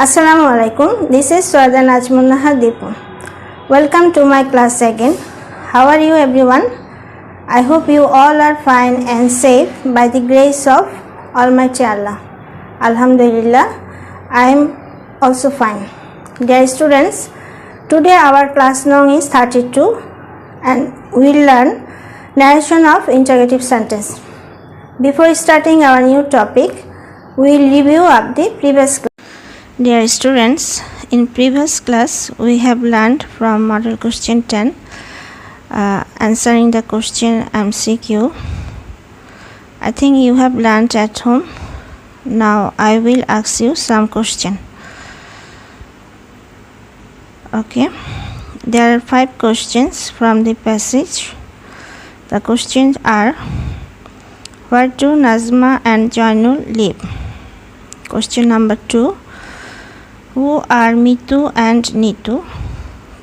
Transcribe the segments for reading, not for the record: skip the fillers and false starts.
Assalamu alaikum. This is Syeda Nazmun Depu. Welcome to my class again. How are you everyone? I hope you all are fine and safe by the grace of Almighty Allah. Alhamdulillah, I am also fine. Dear students, today our class long is 32 and we will learn narration of interrogative sentence. Before starting our new topic, we will review of the previous class. Dear students, in previous class we have learned from model question 10 answering the question MCQ. I think you have learned at home. Now I will ask you some question. Okay, there are 5 questions from the passage. The questions are: where do Nazma and Jainul live? Question number 2: who are Mitu and Nitu?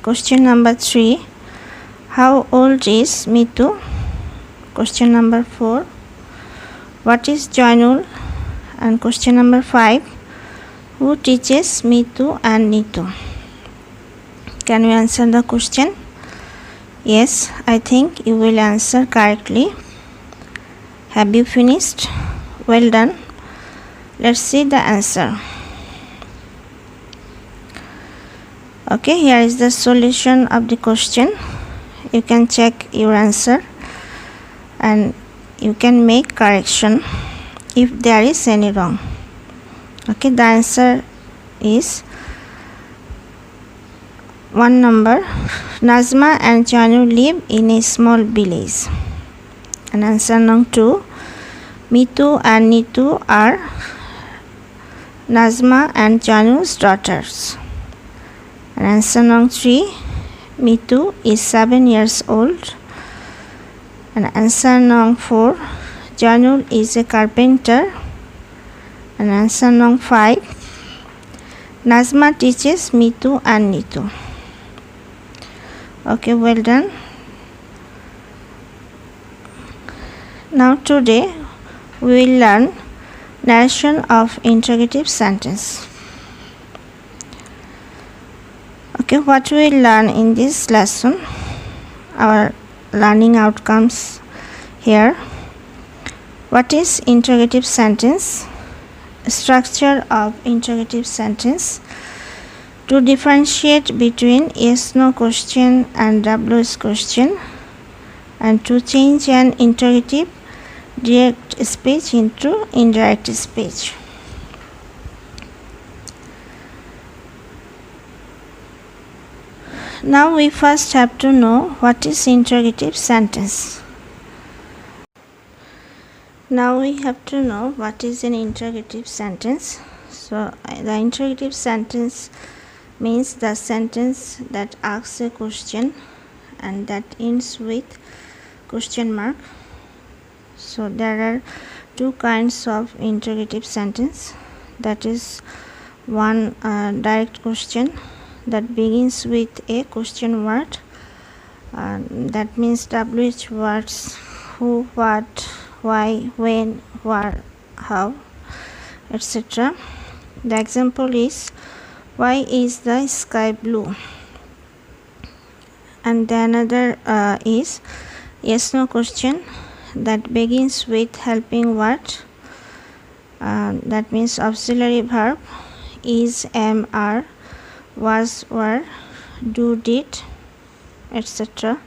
Question number 3: how old is Mitu? Question number 4: what is Jainul? And question number 5: who teaches Mitu and Nitu? Can you answer the question? Yes, I think you will answer correctly. Have you finished? Well done. Let's see the answer. Okay, here is the solution of the question. You can check your answer and you can make correction if there is any wrong. Okay, the answer is 1 number. Nazma and Janu live in a small village. And answer number 2: Mitu and Nitu are Nazma and Janu's daughters. And answer number 3: Mitu is 7 years old. And answer number 4: Janul is a carpenter. And answer number 5: Nazma teaches Mitu and Nitu. Okay, well done. Now today we will learn narration of interrogative sentence. Okay, what we will learn in this lesson, our learning outcomes here. What is interrogative sentence? Structure of interrogative sentence. To differentiate between yes/no question and WS question, and to change an interrogative direct speech into indirect speech. Now we first have to know what is interrogative sentence. Now we have to know what is an interrogative sentence. So the interrogative sentence means the sentence that asks a question and that ends with question mark. So there are 2 kinds of interrogative sentence. That is one direct question that begins with a question word. That means WH words: who, what, why, when, where, how, etc. The example is: why is the sky blue? And the another is yes/no question that begins with helping word. That means auxiliary verb: is, am, are, was, were, do, did, etc.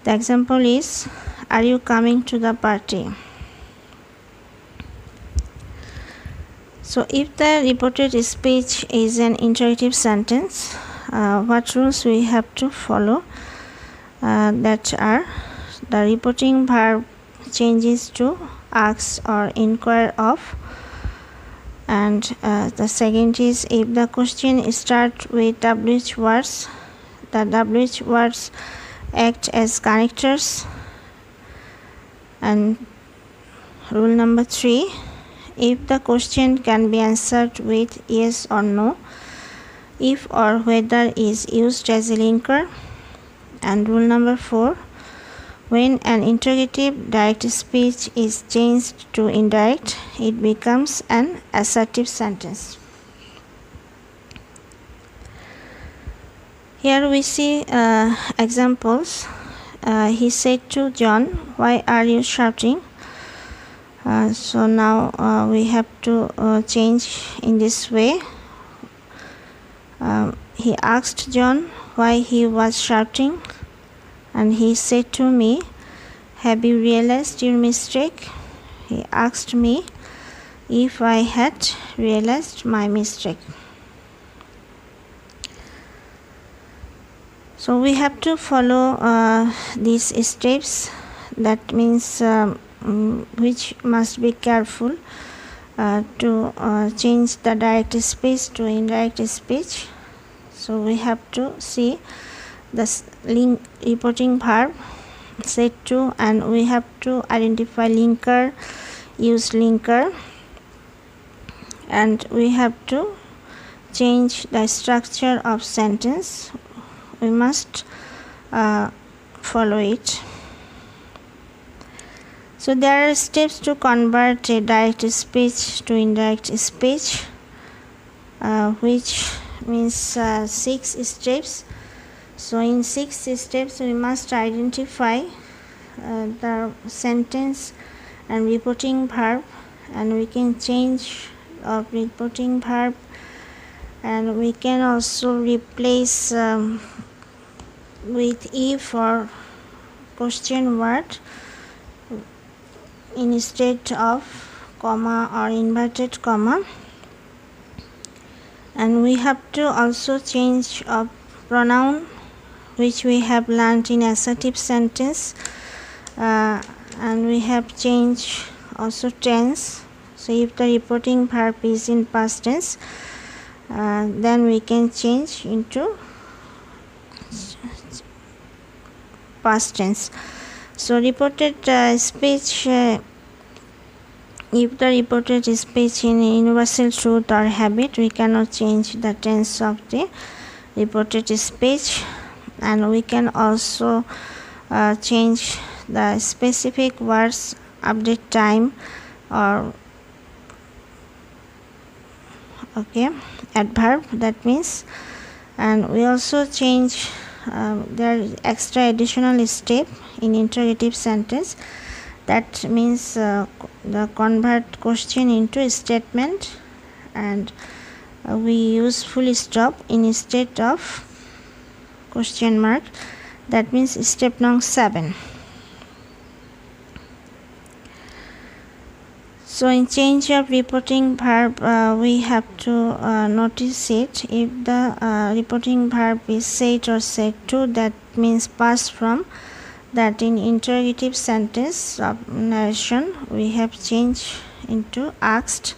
The example is: are you coming to the party? So if the reported speech is an interrogative sentence, what rules we have to follow? That are: the reporting verb changes to ask or inquire of. And the second is, if the question starts with WH words, the WH words act as connectors. And rule number 3: if the question can be answered with yes or no, if or whether is used as a linker. And rule number 4: when an interrogative direct speech is changed to indirect, it becomes an assertive sentence. Here we see examples. He said to John, "Why are you shouting?" So now we have to change in this way. He asked John why he was shouting, and he said to me, "Have you realized your mistake?" He asked me if I had realized my mistake. So we have to follow these steps. That means which must be careful to change the direct speech to indirect speech. So we have to see the reporting verb said to, and we have to identify linker, use linker, and we have to change the structure of sentence. We must follow it. So there are steps to convert a direct speech to indirect speech, which means 6 steps. So in 6 steps we must identify the sentence and reporting verb, and we can change of reporting verb, and we can also replace with if or question word instead of comma or inverted comma. And we have to also change of pronoun, which we have learned in assertive sentence, and we have changed also tense. So if the reporting verb is in past tense, then we can change into past tense. So reported speech, if the reported speech in universal truth or habit, we cannot change the tense of the reported speech, and we can also change the specific words, update time, or adverb, that means. And we also change there is extra additional step in interrogative sentence, that means the convert question into a statement, and we use full stop instead of question mark, that means step number 7. So in change of reporting verb, we have to notice it. If the reporting verb is said or said to, that means past from. That in interrogative sentence of narration we have changed into asked.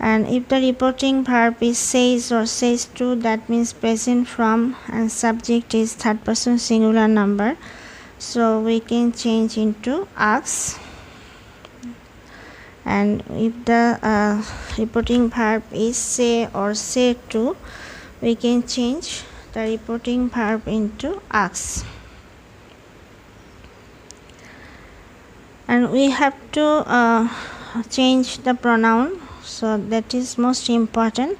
And if the reporting verb is says or says to, that means present from, and subject is third person singular number, so we can change into asks. And if the reporting verb is say or say to, we can change the reporting verb into asks. And we have to change the pronoun, so that is most important,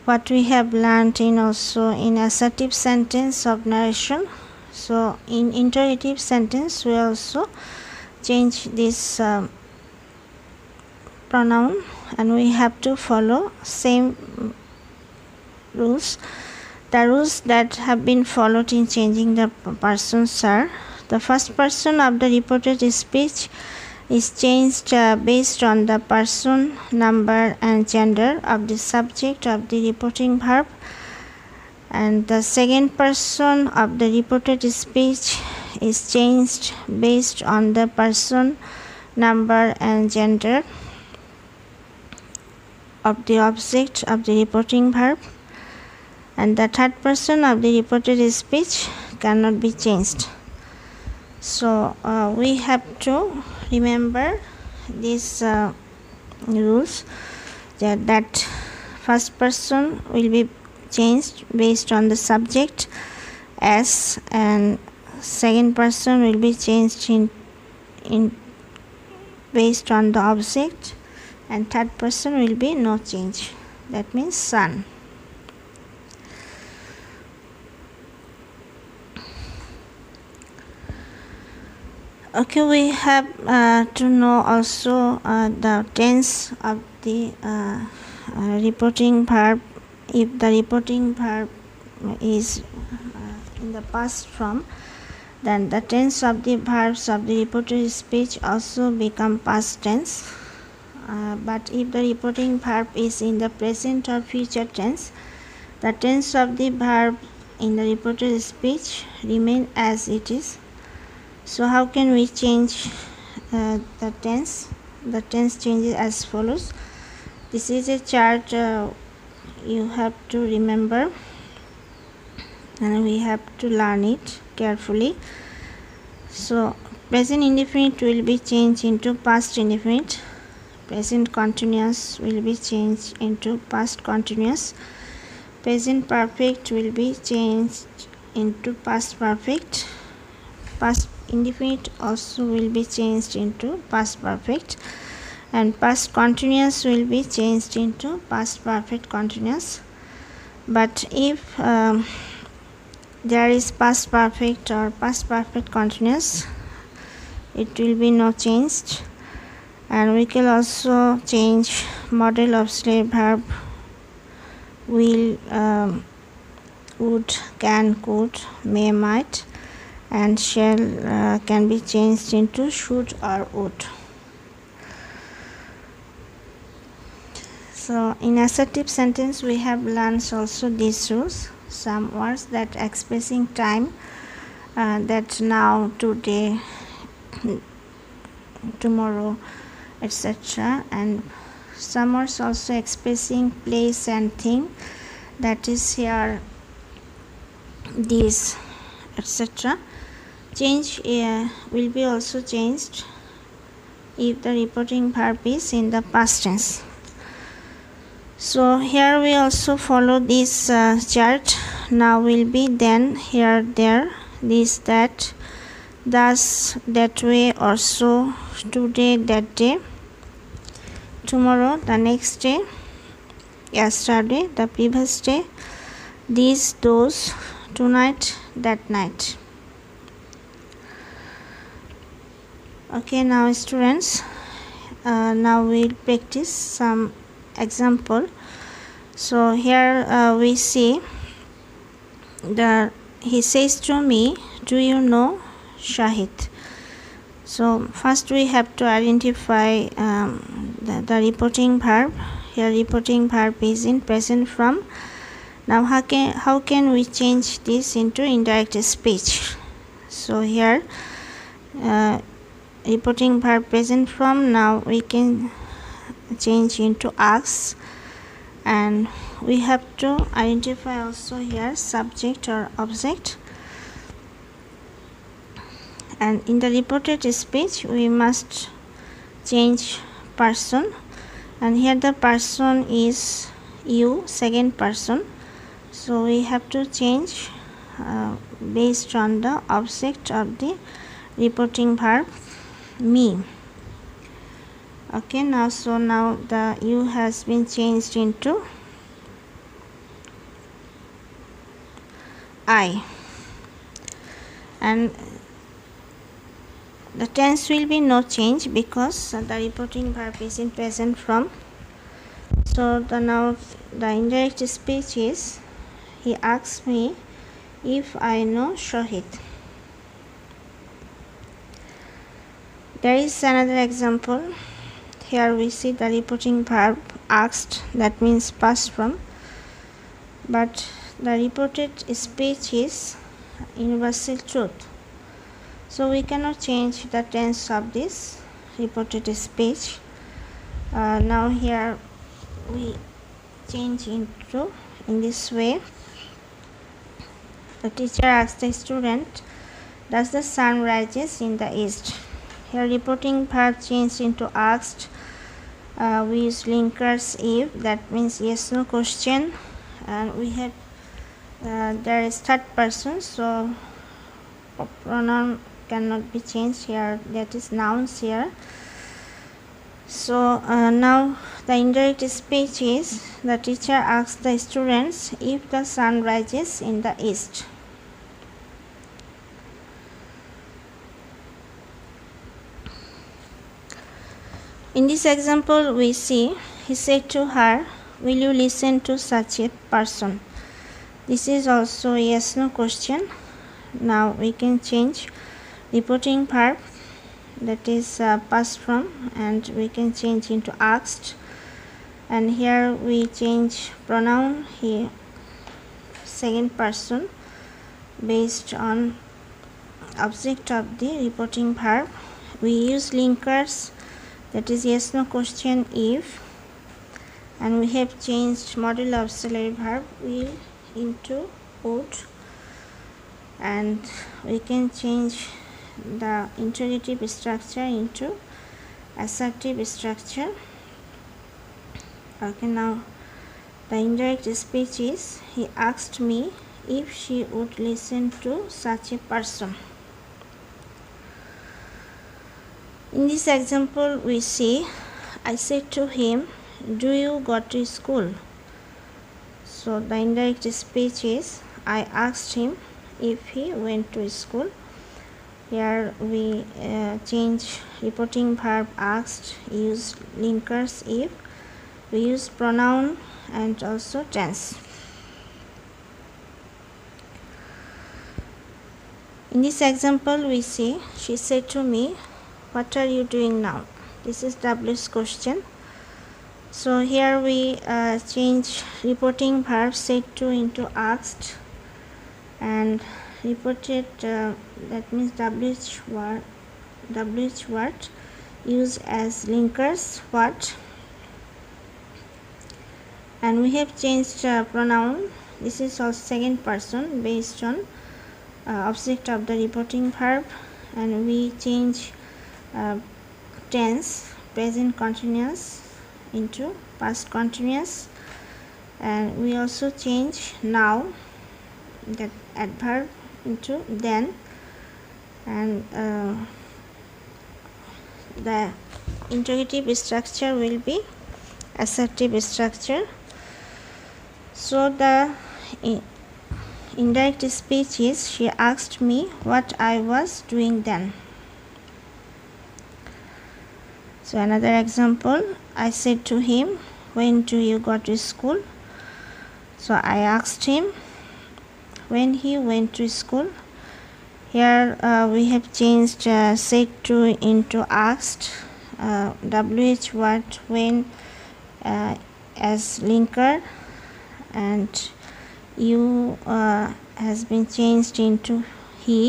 what we have learned in also in assertive sentence of narration. So in interrogative sentence we also change this pronoun, and we have to follow same rules. The rules that have been followed in changing the persons are: the first person of the reported speech is changed based on the person, number, and gender of the subject of the reporting verb, and the second person of the reported speech is changed based on the person, number, and gender of the object of the reporting verb, and the third person of the reported speech cannot be changed. So we have to remember these rules, that first person will be changed based on the subject as, and second person will be changed in based on the object, and third person will be no change, that means son. Okay, we have to know also the tense of the reporting verb. If the reporting verb is in the past form, then the tense of the verbs of the reported speech also become past tense. But if the reporting verb is in the present or future tense, the tense of the verb in the reported speech remain as it is. So how can we change the tense? The tense changes as follows. This is a chart you have to remember, and we have to learn it carefully. So present indefinite will be changed into past indefinite, present continuous will be changed into past continuous, present perfect will be changed into past perfect, past indefinite also will be changed into past perfect, and past continuous will be changed into past perfect continuous. But if there is past perfect or past perfect continuous, it will be no changed. And we can also change model of slave verb will, would, can, could, may, might, and shall can be changed into should or would. So in assertive sentence we have learned also these rules. Some words that expressing time, that now, today, tomorrow, etc. And some words also expressing place and thing, that is here, this, etc. Change will be also changed if the reporting verb is in the past tense. So here we also follow this chart. Now will be, then, here, there, this, that, thus, that way, or so, today, that day, tomorrow, the next day, yesterday, the previous day, these, those, tonight, that night. Okay, now students, now we'll practice some example. So here we see he says to me, do you know Shahid? So first we have to identify the reporting verb. Here reporting verb is in present form. Now how can we change this into indirect speech? So here reporting verb present form, now we can change into asks, and we have to identify also here subject or object. And in the reported speech we must change person, and here the person is you, second person, so we have to change based on the object of the reporting verb, me. Okay, now the you has been changed into I, and the tense will be no change because the reporting verb is in present form. So now the indirect speech is, he asks me if I know Shahid. There is another example. Here we see the reporting verb asked, that means past form, but the reported speech is universal truth. So we cannot change the tense of this reported speech. Now here we change into in this way. The teacher asks the student, does the sun rises in the east? Here reporting verb changed into asked. We use linkers if, that means yes no question, and we have there is third person, so pronoun cannot be changed here, that is nouns here. So now the indirect speech is, the teacher asks the students if the sun rises in the east. In this example, we see he said to her, "Will you listen to such a person?" This is also a yes/no question. Now we can change reporting verb, that is past form, and we can change into asked. And here we change pronoun here, second person, based on object of the reporting verb. We use linkers, that is yes/no question, if, and we have changed modal auxiliary verb will into would, and we can change the interrogative structure into assertive structure. Okay, now the indirect speech is, he asked me if she would listen to such a person. In this example, we see, I said to him, "Do you go to school?" So the indirect speech is, I asked him if he went to school. Here we change reporting verb asked, use linkers if, we use pronoun and also tense. In this example, we see, she said to me, "What are you doing now?" This is WH question. So here we change reporting verb said to into asked, and reported, that means WH word used as linkers what, and we have changed pronoun. This is also second person based on object of the reporting verb, and we change tense, present continuous into past continuous, and we also change now, that adverb, into then, and the interrogative structure will be assertive structure. So the indirect speech is, she asked me what I was doing then. So another example, I said to him, "When do you go to school?" So I asked him when he went to school. Here we have changed said to into asked, WH word when as linker, and you has been changed into he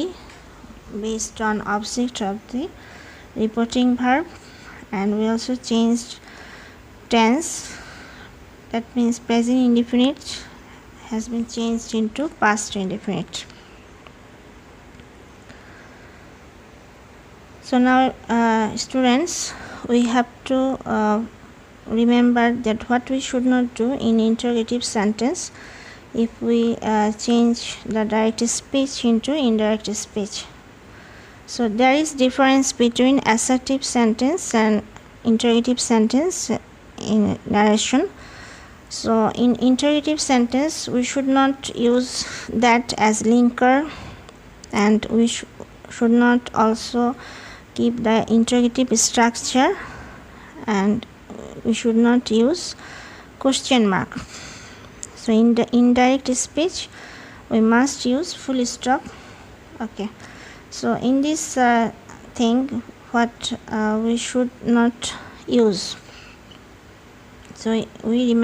based on object of the reporting verb, and we also changed tense, that means present indefinite has been changed into past indefinite. So now students, we have to remember that what we should not do in interrogative sentence if we change the direct speech into indirect speech. So there is difference between assertive sentence and interrogative sentence in narration. So in interrogative sentence, we should not use that as linker, and we should not also keep the interrogative structure, and we should not use question mark. So in the indirect speech, we must use full stop. Okay, so in this thing, what we should not use, so we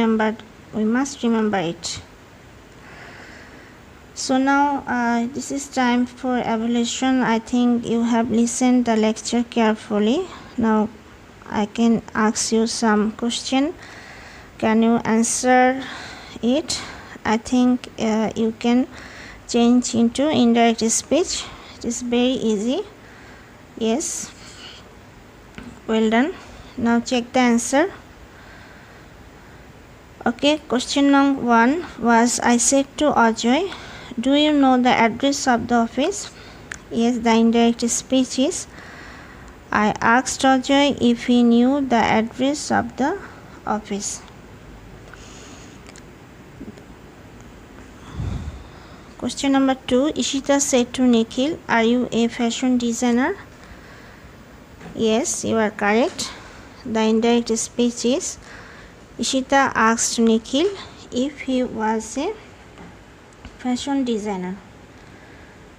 must remember it. So now this is time for evaluation. I think you have listened the lecture carefully. Now I can ask you some question. Can you answer it? I think you can change into indirect speech. It is very easy. Yes, well done. Now check the answer. Okay, question number 1 was, I said to Ajay, "Do you know the address of the office?" Yes, the indirect speech is, I asked Ajay if he knew the address of the office. Question number 2, Ishita said to Nikhil, "Are you a fashion designer?" Yes, you are correct. The indirect speech is Ishita asked Nikhil if he was a fashion designer.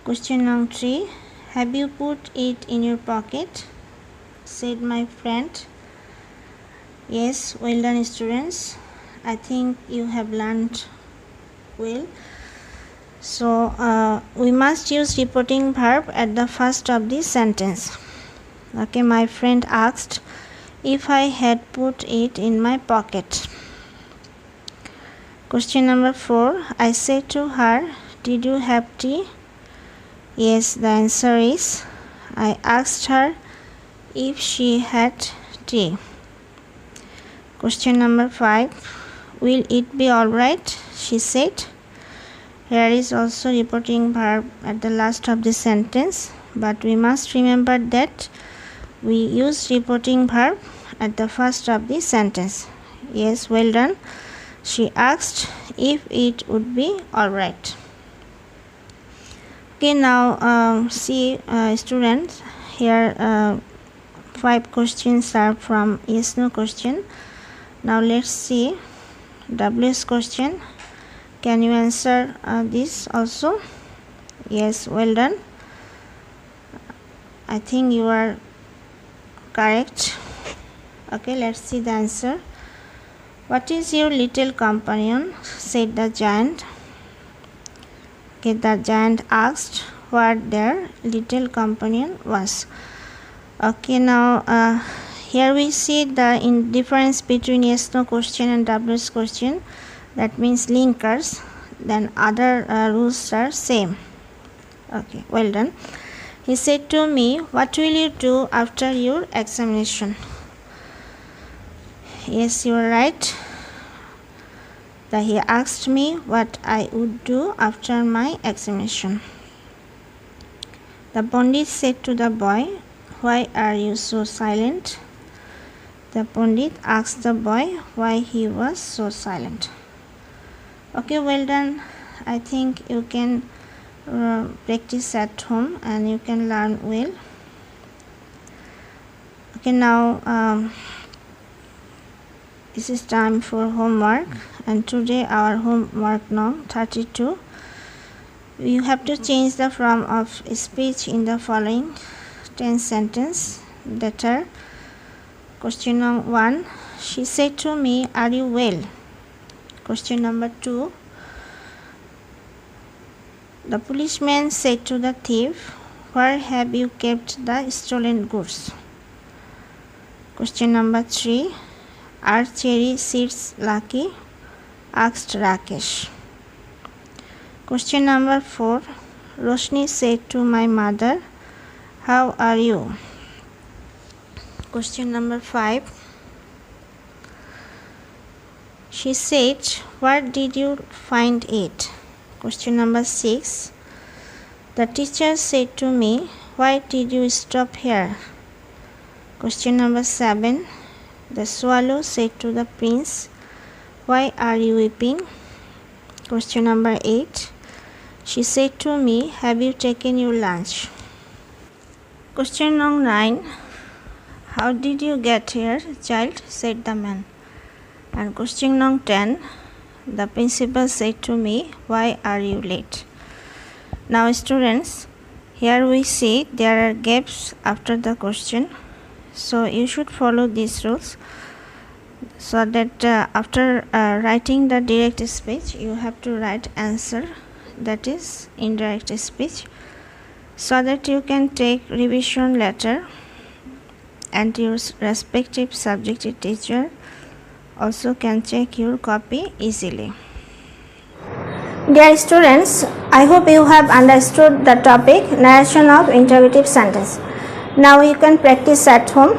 Question number 3. Have you put it in your pocket? Said my friend. Yes, well done students. I think you have learned well. So we must use reporting verb at the first of the sentence. Okay, my friend asked if I had put it in my pocket. Question number 4. I said to her, did you have tea? Yes, the answer is I asked her if she had tea. Question number 5. Will it be alright? She said. Here is also reporting verb at the last of the sentence, but we must remember that we use reporting verb at the first of the sentence. Yes, well done. She asked if it would be alright. Okay, now see students, here 5 questions are from yes no question. Now let's see WS question. Can you answer this also? Yes, well done. I think you are correct. Okay, let's see the answer. What is your little companion? Said the giant. Okay, the giant asked what their little companion was. Okay, now here we see the difference between yes no question and WS question. That means linkers. Then other rules are same. Okay, well done. He said to me, what will you do after your examination? Yes, you are right. He asked me what I would do after my examination. The Pandit said to the boy, why are you so silent? The Pandit asked the boy why he was so silent. Okay, well done. I think you can practice at home and you can learn well. Okay, now this is time for homework, and today our homework number 32. You have to change the form of speech in the following 10 sentences that are. Question number 1. She said to me, are you well? Question number 2. The policeman said to the thief, where have you kept the stolen goods? Question number 3. Are cherry seeds lucky? Asked Rakesh. Question number 4. Roshni said to my mother, how are you? Question number 5. She said, where did you find it? Question number 6. The teacher said to me, why did you stop here? Question number 7. The swallow said to the prince, why are you weeping? Question number 8. She said to me, have you taken your lunch? Question number 9. How did you get here, child? Said the man. And question number 10. The principal said to me, why are you late? Now students, here we see there are gaps after the question. So you should follow these rules, so that after writing the direct speech, you have to write answer, that is indirect speech, so that you can take revision later and your respective subject teacher also can check your copy easily. Dear students, I hope you have understood the topic narration of interrogative sentence. Now you can practice at home,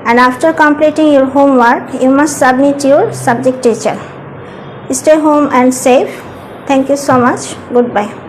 and after completing your homework, you must submit your subject teacher. Stay home and safe. Thank you so much. Goodbye.